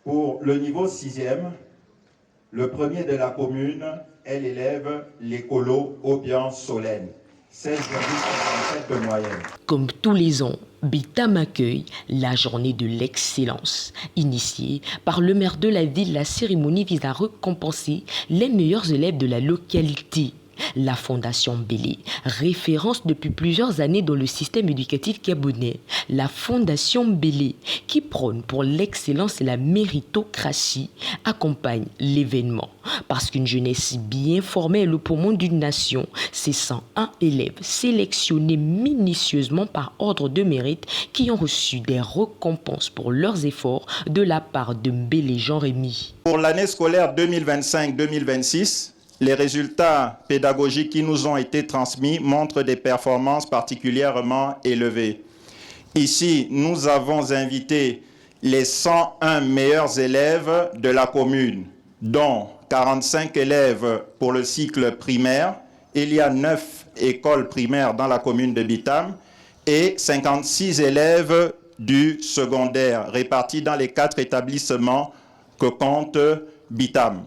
Pour le niveau 6e, le premier de la commune est l'élève l'écolo Obian Solène, 16,57 de moyenne. Comme tous les ans, Bitam accueille la journée de l'excellence. Initiée par le maire de la ville, la cérémonie vise à récompenser les meilleurs élèves de la localité. La Fondation Bélé, référence depuis plusieurs années dans le système éducatif gabonais, la Fondation Bélé, qui prône pour l'excellence et la méritocratie, accompagne l'événement. Parce qu'une jeunesse bien formée est le poumon d'une nation, c'est 101 élèves sélectionnés minutieusement par ordre de mérite qui ont reçu des récompenses pour leurs efforts de la part de Mbélé Jean-Rémy. Pour l'année scolaire 2025-2026, les résultats pédagogiques qui nous ont été transmis montrent des performances particulièrement élevées. Ici, nous avons invité les 101 meilleurs élèves de la commune, dont 45 élèves pour le cycle primaire. Il y a 9 écoles primaires dans la commune de Bitam et 56 élèves du secondaire répartis dans les 4 établissements que compte Bitam.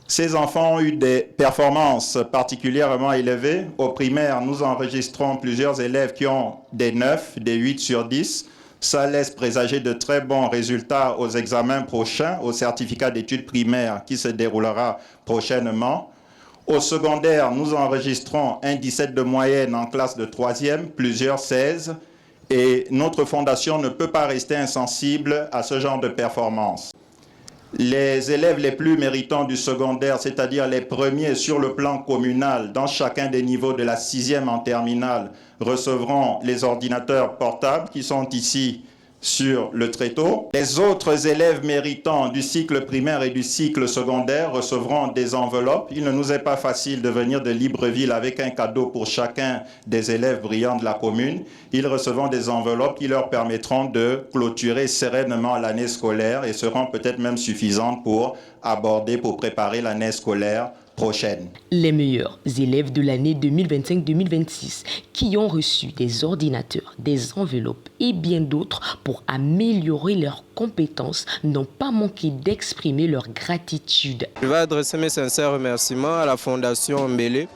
Ces enfants ont eu des performances particulièrement élevées. Au primaire, nous enregistrons plusieurs élèves qui ont des 9, des 8 sur 10. Ça laisse présager de très bons résultats aux examens prochains, au certificat d'études primaires qui se déroulera prochainement. Au secondaire, nous enregistrons un 17 de moyenne en classe de 3e, plusieurs 16. Et notre fondation ne peut pas rester insensible à ce genre de performance. Les élèves les plus méritants du secondaire, c'est-à-dire les premiers sur le plan communal, dans chacun des niveaux de la 6e en terminale, recevront les ordinateurs portables qui sont ici sur le tréteau. Les autres élèves méritants du cycle primaire et du cycle secondaire recevront des enveloppes. Il ne nous est pas facile de venir de Libreville avec un cadeau pour chacun des élèves brillants de la commune. Ils recevront des enveloppes qui leur permettront de clôturer sereinement l'année scolaire et seront peut-être même suffisantes pour préparer l'année scolaire prochaine. Les meilleurs élèves de l'année 2025-2026 qui ont reçu des ordinateurs, des enveloppes et bien d'autres pour améliorer leurs compétences n'ont pas manqué d'exprimer leur gratitude. Je vais adresser mes sincères remerciements à la Fondation Mbélé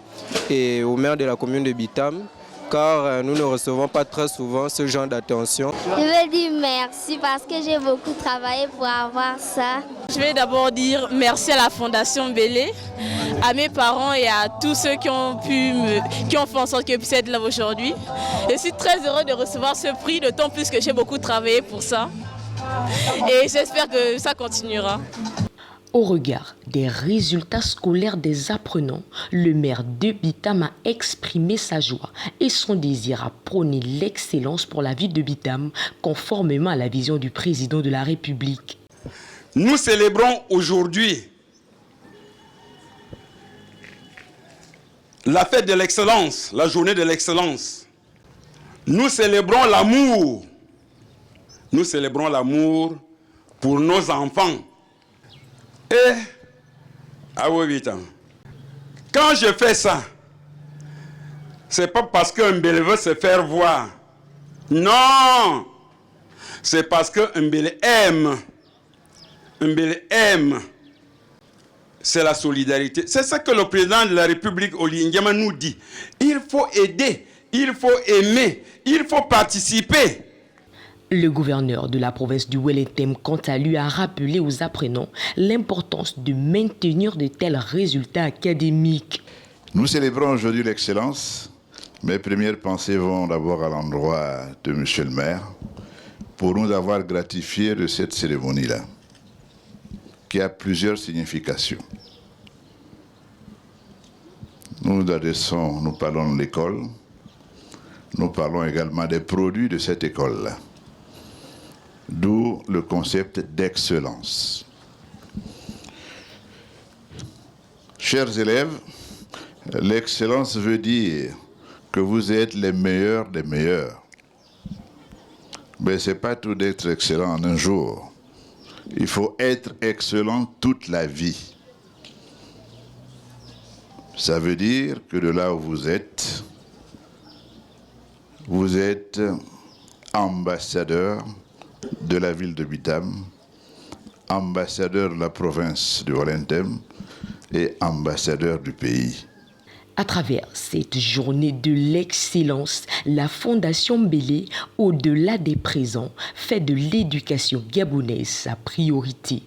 et au maire de la commune de Bitam, car nous ne recevons pas très souvent ce genre d'attention. Je veux dire merci parce que j'ai beaucoup travaillé pour avoir ça. Je vais d'abord dire merci à la Fondation Bélé, à mes parents et à tous ceux qui ont fait en sorte que je puisse être là aujourd'hui. Je suis très heureux de recevoir ce prix, d'autant plus que j'ai beaucoup travaillé pour ça. Et j'espère que ça continuera. Au regard des résultats scolaires des apprenants, le maire de Bitam a exprimé sa joie et son désir à prôner l'excellence pour la ville de Bitam, conformément à la vision du président de la République. Nous célébrons aujourd'hui la fête de l'excellence, la journée de l'excellence. Nous célébrons l'amour. Nous célébrons l'amour pour nos enfants. Et, quand je fais ça, c'est pas parce qu'un Mbélé veut se faire voir. Non! C'est parce qu'un Mbélé aime. Un Mbélé aime. C'est la solidarité. C'est ça que le président de la République, Oli Nguema, nous dit. Il faut aider, il faut aimer, il faut participer. Le gouverneur de la province du Wellington, quant à lui, a rappelé aux apprenants l'importance de maintenir de tels résultats académiques. Nous célébrons aujourd'hui l'excellence. Mes premières pensées vont d'abord à l'endroit de M. le maire pour nous avoir gratifiés de cette cérémonie-là, qui a plusieurs significations. Nous nous adressons, nous parlons de l'école, nous parlons également des produits de cette école-là. D'où le concept d'excellence. Chers élèves, l'excellence veut dire que vous êtes les meilleurs des meilleurs. Mais ce n'est pas tout d'être excellent en un jour. Il faut être excellent toute la vie. Ça veut dire que de là où vous êtes ambassadeur de la ville de Bitam, ambassadeur de la province du Walentem et ambassadeur du pays. À travers cette journée de l'excellence, la Fondation Mbélé, au-delà des présents, fait de l'éducation gabonaise sa priorité.